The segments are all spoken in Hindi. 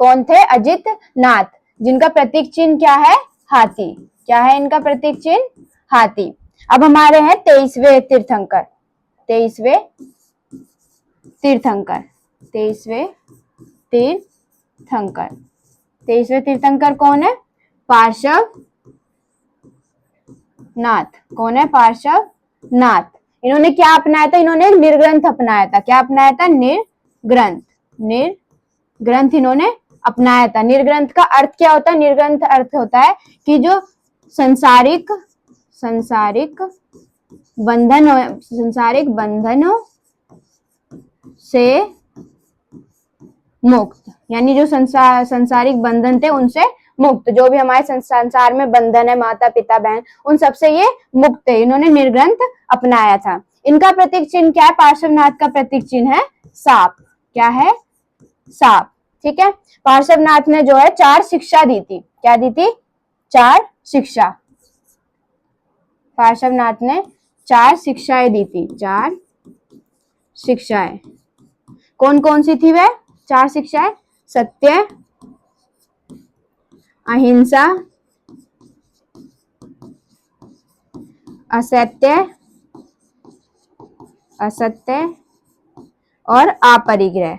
कौन थे? अजित नाथ, जिनका प्रतीक चिन्ह क्या है? हाथी। क्या है इनका प्रतीक चिन्ह? हाथी। अब हमारे हैं 23वें तीर्थंकर। 23वें तीर्थंकर 23वें तीर्थंकर 23वें तीर्थंकर कौन है? पार्श्व नाथ। कौन है? पार्श्व नाथ। इन्होंने क्या अपनाया था? इन्होंने निर्ग्रंथ अपनाया था। क्या अपनाया था? निर्ग्रंथ। निर्ग्रंथ इन्होंने अपनाया था। निर्ग्रंथ का अर्थ क्या होता है? निर्ग्रंथ अर्थ होता है कि जो संसारिक बंधनों से मुक्त, यानी जो संसारिक बंधन थे उनसे मुक्त, जो भी हमारे संसार में बंधन है, माता पिता बहन, उन सबसे ये मुक्त है। इन्होंने निर्ग्रंथ अपनाया था। इनका प्रतीक चिन्ह क्या है? पार्श्वनाथ का प्रतीक चिन्ह है सांप। क्या है? सांप। ठीक है। पार्श्वनाथ ने जो है 4 शिक्षा दी थी। क्या दी थी? 4 शिक्षा। पार्श्वनाथ ने 4 शिक्षाएं दी थी। 4 शिक्षाएं कौन कौन सी थी? वह 4 शिक्षाएं सत्य, अहिंसा, असत्य और अपरिग्रह।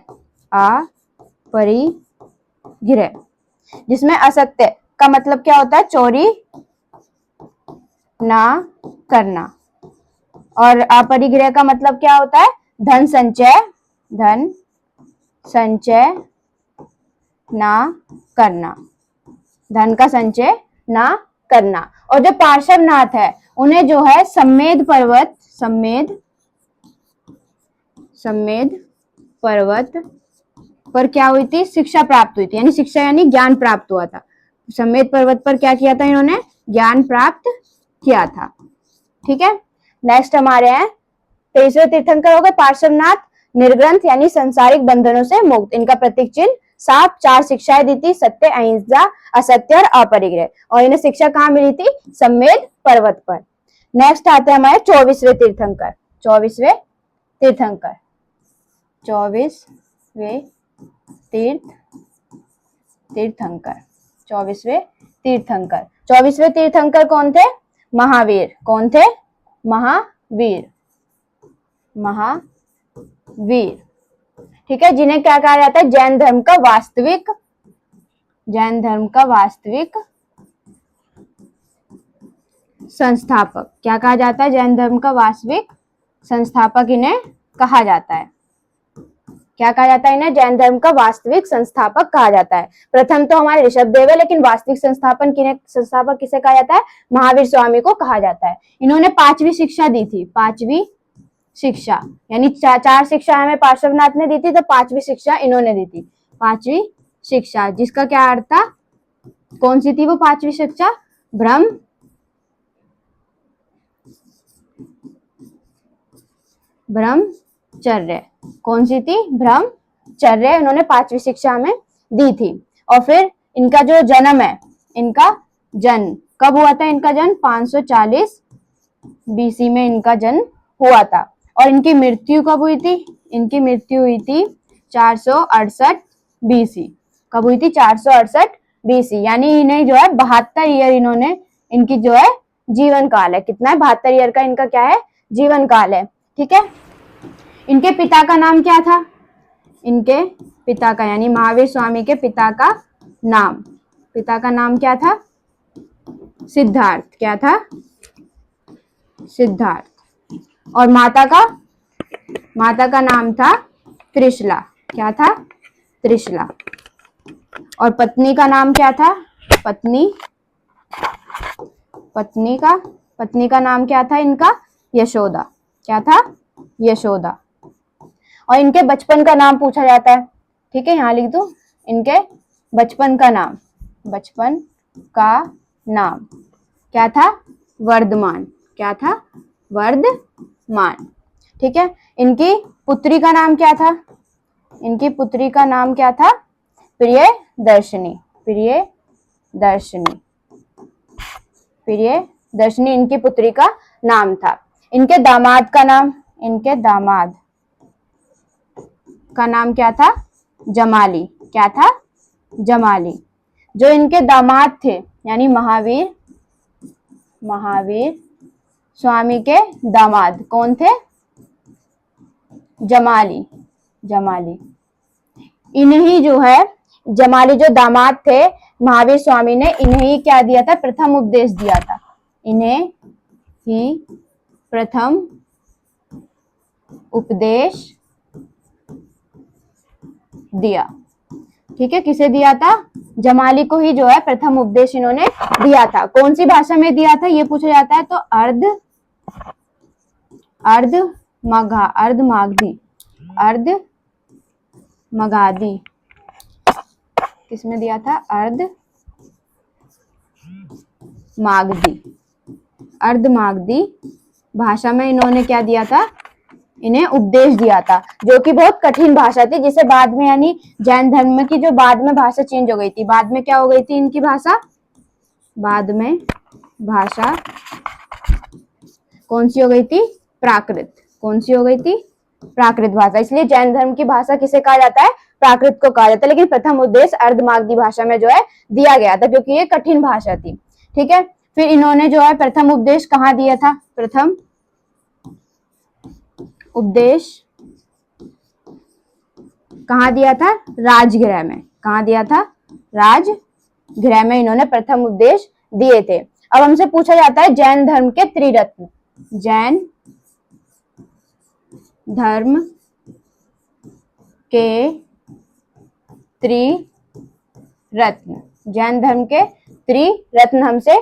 जिसमें असत्य का मतलब क्या होता है? चोरी ना करना। और अपरिग्रह का मतलब क्या होता है? धन संचय ना करना। धन का संचय ना करना। और जो पार्श्वनाथ है उन्हें जो है सम्मेद पर्वत पर क्या हुई थी? शिक्षा प्राप्त हुई थी। यानी शिक्षा यानी ज्ञान प्राप्त हुआ था। सम्मेद पर्वत पर क्या किया था? इन्होंने ज्ञान प्राप्त किया था। ठीक है। नेक्स्ट हमारे हैं 23वें तीर्थंकर हो गए पार्श्वनाथ, निर्ग्रंथ यानी संसारिक बंधनों से मुक्त। इनका प्रतीक चिन्ह सांप, 4 शिक्षाएं दी थी सत्य, अहिंसा, असत्य और अपरिग्रह। और इन्हें शिक्षा कहाँ मिली थी? सम्मेद पर्वत पर। नेक्स्ट आते हैं हमारे 24वें तीर्थंकर। 24वें तीर्थंकर 24वें तीर्थंकर 24वें तीर्थंकर 24वें तीर्थंकर कौन थे? महावीर। कौन थे? महावीर। ठीक है। जिन्हें क्या कहा जाता है? जैन धर्म का वास्तविक संस्थापक। क्या कहा जाता है? जैन धर्म का वास्तविक संस्थापक इन्हें कहा जाता है। क्या कहा जाता है इन्हें? जैन धर्म का वास्तविक संस्थापक कहा जाता है। प्रथम तो हमारे ऋषभदेव है, लेकिन वास्तविक संस्थापक किसे कहा जाता है? महावीर स्वामी को कहा जाता है। इन्होंने 5वीं शिक्षा दी थी। 5वीं शिक्षा यानी 4 शिक्षा हमें पार्श्वनाथ ने दी थी, तो 5वीं शिक्षा इन्होंने दी थी। 5वीं शिक्षा जिसका क्या अर्थ था? कौन सी थी वो 5वीं शिक्षा? ब्रह्मचर्य। कौन सी थी? ब्रह्मचर्य। इन्होंने 5वीं शिक्षा हमें दी थी। और फिर इनका जो जन्म है, इनका जन्म कब हुआ था? इनका जन्म 540 BC में इनका जन्म हुआ था। और इनकी मृत्यु कब हुई थी? इनकी मृत्यु हुई थी 468 BC। कब हुई थी? 468 BC। यानी इन्हें जो है 72 ईयर इन्होंने, इनकी जो है जीवन काल है। कितना है? 72 ईयर का इनका क्या है? जीवन काल है। ठीक है। इनके पिता का नाम क्या था? इनके पिता का यानी महावीर स्वामी के पिता का नाम क्या था? सिद्धार्थ। क्या था? सिद्धार्थ। और माता का नाम था त्रिशला। क्या था? त्रिशला। और पत्नी का नाम क्या था? पत्नी का नाम क्या था इनका? यशोदा। क्या था? यशोदा। और इनके बचपन का नाम पूछा जाता है। ठीक है, यहाँ लिख दो इनके बचपन का नाम क्या था? वर्धमान। क्या था? वर्धमान। ठीक है। इनकी पुत्री का नाम क्या था? इनकी पुत्री का नाम क्या था? प्रियदर्शनी। प्रियदर्शनी इनकी पुत्री का नाम था। इनके दामाद का नाम क्या था? जमाली। क्या था? जमाली। जो इनके दामाद थे यानी महावीर स्वामी के दामाद कौन थे? जमाली। इन्हीं जो है जमाली जो दामाद थे महावीर स्वामी ने, इन्हें क्या दिया था? प्रथम उपदेश दिया था। इन्हें ही प्रथम उपदेश दिया। ठीक है, किसे दिया था? जमाली को ही जो है प्रथम उपदेश इन्होंने दिया था। कौन सी भाषा में दिया था ये पूछा जाता है तो मगधी किसमें दिया था? अर्धमागधी भाषा में इन्होंने क्या दिया था? इन्हें उपदेश दिया था, जो कि बहुत कठिन भाषा थी, जिसे बाद में यानी जैन धर्म की जो बाद में भाषा चेंज हो गई थी। बाद में क्या हो गई थी इनकी भाषा? बाद में भाषा कौन सी हो गई थी? प्राकृत। कौन सी हो गई थी? प्राकृत भाषा। इसलिए जैन धर्म की भाषा किसे कहा जाता है? प्राकृत को कहा जाता है। लेकिन प्रथम उपदेश अर्धमागधी भाषा में जो है दिया गया था, क्योंकि ये कठिन भाषा थी। ठीक है, फिर इन्होंने जो है प्रथम उपदेश कहाँ दिया था? प्रथम उपदेश कहाँ दिया था? राजगृह में। कहाँ दिया था? राजगृह में इन्होंने प्रथम उपदेश दिए थे। अब हमसे पूछा जाता है जैन धर्म के त्रिरत्न। जैन धर्म के त्रिरत्न। जैन धर्म के त्रिरत्न हमसे